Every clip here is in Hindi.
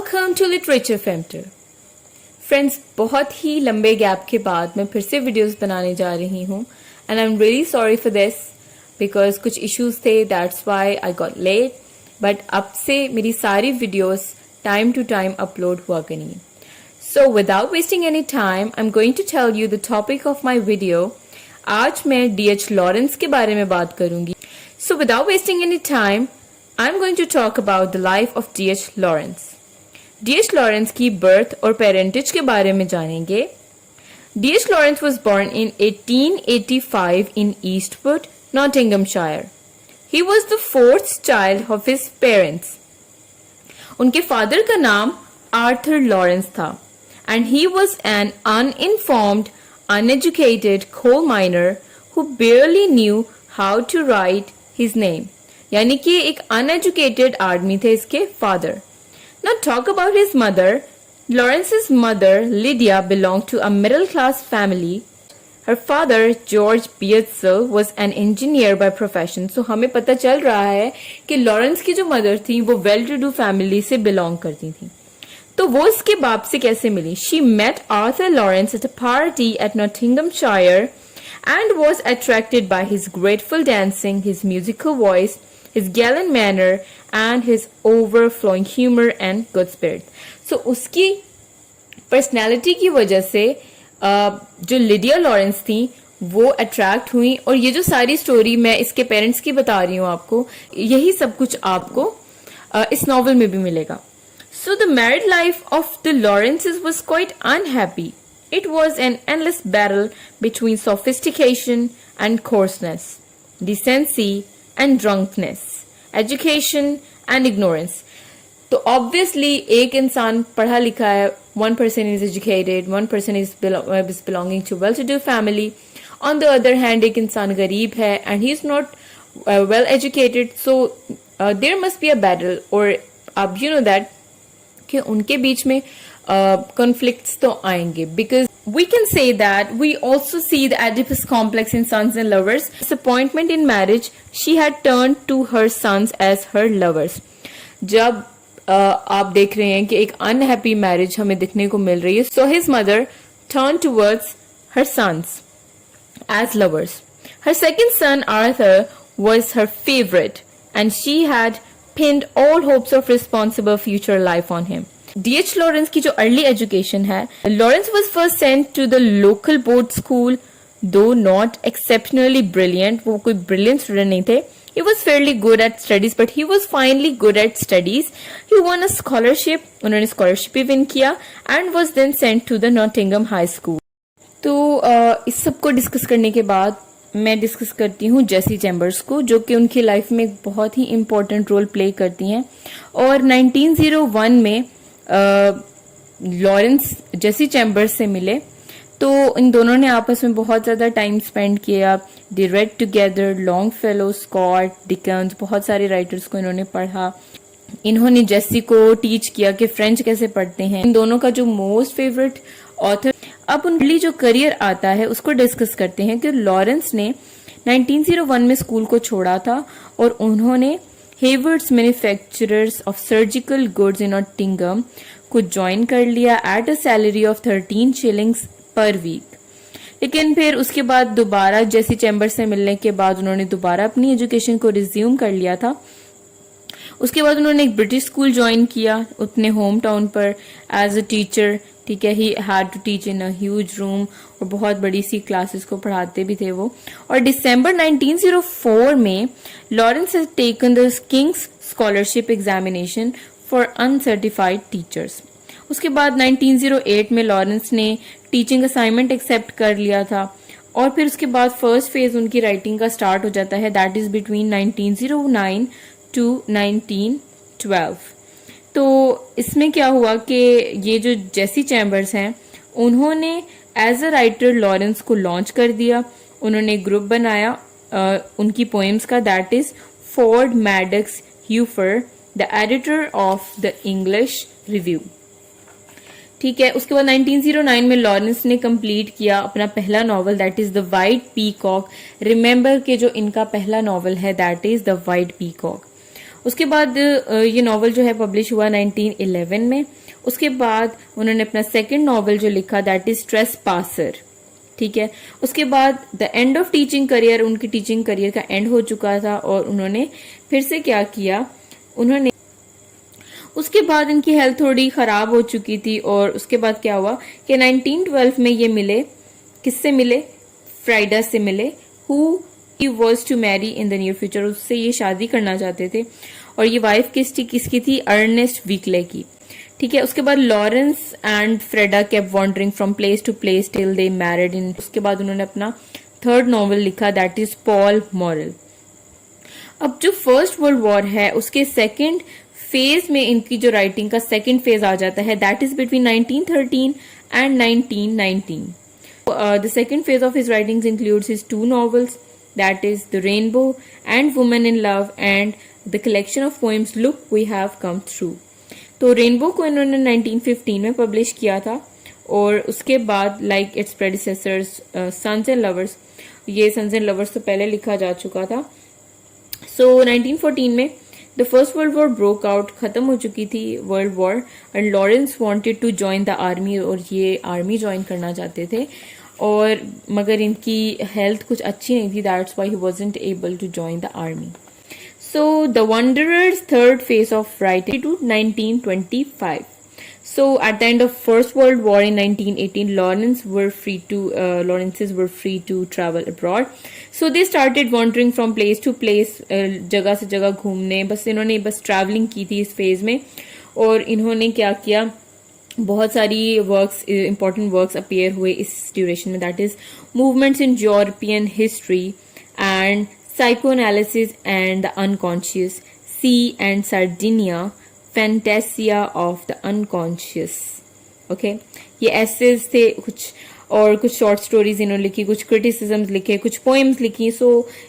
वेलकम टू लिटरेचर फेम्टर। फ्रेंड्स, बहुत ही लंबे गैप के बाद मैं फिर से वीडियोस बनाने जा रही हूँ and I am really sorry for this because कुछ इश्यूज थे, that's why I got late. But अब से मेरी सारी videos time to time upload हुआ करेंगी। So without wasting any time I am going to tell you the topic of my video. आज मैं D.H. लॉरेंस के बारे में बात करूंगी। So without wasting any time I'm going to talk about the life of D.H. Lawrence. D.H. Lawrence की birth और parentage के बारे में जानेंगे। D.H. Lawrence was born in 1885 in Eastwood, Nottinghamshire. He was the fourth child of his parents. उनके father का नाम Arthur Lawrence था and he was an uninformed, uneducated coal miner who barely knew how to write his name. यानी कि एक अनएजुकेटेड आदमी थे इसके father. Now talk about his mother. Lawrence's mother Lydia belonged to a middle class family. Her father George Beatsell was an engineer by profession. So हमें पता चल रहा है कि लॉरेंस की जो मदर थी वो वेल टू डू फैमिली से बिलोंग करती थी। तो वो इसके बाप से कैसे मिली? She met Arthur Lawrence at a party at Nottinghamshire and was attracted by his graceful dancing, his musical voice, his gallant manner and his overflowing humor and good spirit. So उसकी personality की वजह से जो लिडिया लॉरेंस थी वो अट्रैक्ट हुई। और ये जो सारी स्टोरी मैं इसके पेरेंट्स की बता रही हूँ आपको, यही सब कुछ आपको इस नॉवल में भी मिलेगा। So the married life of the Lawrences was quite unhappy. It was an endless battle between sophistication and coarseness, decency and drunkenness, education and ignorance. तो obviously एक इंसान पढ़ा लिखा है, one person is educated, one person is belonging to well-to-do family. On the other hand, एक इंसान गरीब है and he is not well educated, so there must be a battle. और अब you know that कि उनके बीच में conflicts तो आएंगे, because we can say that we also see the Oedipus complex in Sons and Lovers. Disappointment in marriage, she had turned to her sons as her lovers. जब आप देख रहे हैं कि एक unhappy marriage हमें दिखने को मिल रही है, so his mother turned towards her sons as lovers. Her second son Arthur was her favorite and she had pinned all hopes of responsible future life on him. D.H. Lawrence की जो अर्ली एजुकेशन है, Lawrence was first sent to the local board school, though not exceptionally brilliant. वो कोई brilliant student नहीं थे. He was fairly good at studies, but he was finally good at studies. He won a scholarship. उन्होंने scholarship भी win किया and was then sent to the Nottingham High School. तो इस सब को डिस्कस करने के बाद मैं डिस्कस करती हूँ जेसी चैम्बर्स को, जो कि उनकी लाइफ में एक बहुत ही इम्पोर्टेंट रोल प्ले करती हैं। और 1901 में लॉरेंस जेसी चैम्बर्स से मिले तो इन दोनों ने आपस में बहुत ज्यादा टाइम स्पेंड किया। They read together, Longfellow, Scott, Dickens, बहुत सारे राइटर्स को इन्होंने पढ़ा। इन्होंने जेसी को टीच किया कि फ्रेंच कैसे पढ़ते हैं। इन दोनों का जो मोस्ट फेवरेट ऑथर, अब उनकी जो करियर आता है उसको डिस्कस करते हैं कि लॉरेंस ने 1901 में स्कूल को छोड़ा था और उन्होंने Haywood's manufacturers of surgical goods in Nottingham को ज्वाइन कर लिया at a salary of 13 shillings per week. लेकिन फिर उसके बाद दोबारा जेसी चैम्बर्स से मिलने के बाद उन्होंने दोबारा अपनी एजुकेशन को रिज्यूम कर लिया था। उसके बाद उन्होंने एक ब्रिटिश स्कूल ज्वाइन किया अपने होम टाउन पर एज अ टीचर। ठीक है, he had to teach in a huge room और बहुत बड़ी सी क्लासेस को पढ़ाते भी थे वो। और दिसंबर 1904 में Lawrence has taken the Kings scholarship examination for uncertified teachers. उसके बाद 1908 में लॉरेंस ने टीचिंग असाइनमेंट एक्सेप्ट कर लिया था और फिर उसके बाद फर्स्ट फेज उनकी राइटिंग का स्टार्ट हो जाता है, दैट इज बिटवीन 1909 टू 1912। तो इसमें क्या हुआ कि ये जो जेसी चैम्बर्स हैं उन्होंने एज अ राइटर लॉरेंस को लॉन्च कर दिया। उन्होंने ग्रुप बनाया उनकी पोएम्स का, that is Ford Madox Hueffer, the editor of the English Review. ठीक है, उसके बाद 1909 में लॉरेंस ने कंप्लीट किया अपना पहला novel, that is the white peacock. Remember के जो इनका पहला नॉवल है that is the white peacock. उसके बाद ये नॉवल जो है पब्लिश हुआ 1911 में। उसके बाद उन्होंने अपना सेकंड नॉवल जो लिखा दैट इज स्ट्रेस पासर, ठीक है। उसके बाद the end of teaching career, उनकी टीचिंग करियर का एंड हो चुका था और उन्होंने फिर से क्या किया, उन्होंने उसके बाद इनकी हेल्थ थोड़ी खराब हो चुकी थी और उसके बाद क्या हुआ कि 1912 में ये मिले, किससे मिले, फ्राइडा से मिले, who he was to marry in the near future, उससे ये शादी करना चाहते थे। और ये वाइफ किसकी थी, अर्नेस्ट वीकले की, ठीक है। उसके बाद Lawrence and Frieda kept wandering from place to place till they married in. उसके बाद उन्होंने अपना थर्ड नॉवल लिखा दैट इज पॉल मॉरल। अब जो फर्स्ट वर्ल्ड वॉर है उसके सेकेंड फेज में इनकी जो राइटिंग का सेकेंड फेज आ जाता है that is between 1913 and 1919। The second phase of his writings includes his two novels, that is The Rainbow and Woman in Love, and the collection of poems Look We Have Come Through. तो रेनबो को इन्होंने 1915 में पब्लिश किया था और उसके बाद like its predecessors Sons and Lovers, ये सन्स एंड लवर्स तो पहले लिखा जा चुका था। सो 1914 में the First World War broke out, खत्म हो चुकी थी World War, and Lawrence wanted to join the army, और ये आर्मी ज्वाइन करना चाहते थे और मगर इनकी हेल्थ कुछ अच्छी नहीं थी, that's why he wasn't able to join the army. So the wanderers third phase of writing to 1925. So at the end of First World War in 1918, Lawrences were free to travel abroad. So they started wandering from place to place, जगह से जगह घूमने, बस इन्होंने बस ट्रैवलिंग की थी इस फेज में। और इन्होंने क्या किया, बहुत सारी वर्क्स, इंपॉर्टेंट वर्क्स अपीयर हुए इस ड्यूरेशन में, that is movements in European history and psychoanalysis and the unconscious, sea and Sardinia, fantasia of the unconscious, okay. ये एसेज थे कुछ, और कुछ शॉर्ट स्टोरीज इन्होंने लिखी, कुछ क्रिटिसिज्म्स लिखे, कुछ पोएम्स लिखी। सो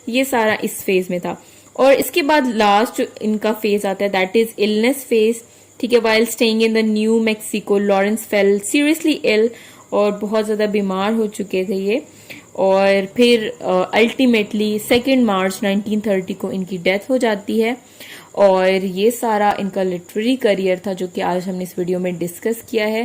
ये सारा इस फेज में था। और इसके बाद लास्ट इनका फेज आता है दैट इज इलनेस फेज, ठीक है। While staying in the New Mexico, Lawrence fell seriously ill, और बहुत ज्यादा बीमार हो चुके थे ये। और फिर अल्टीमेटली 2 मार्च 1930 को इनकी डेथ हो जाती है। और ये सारा इनका लिटरेरी करियर था जो कि आज हमने इस वीडियो में डिस्कस किया है।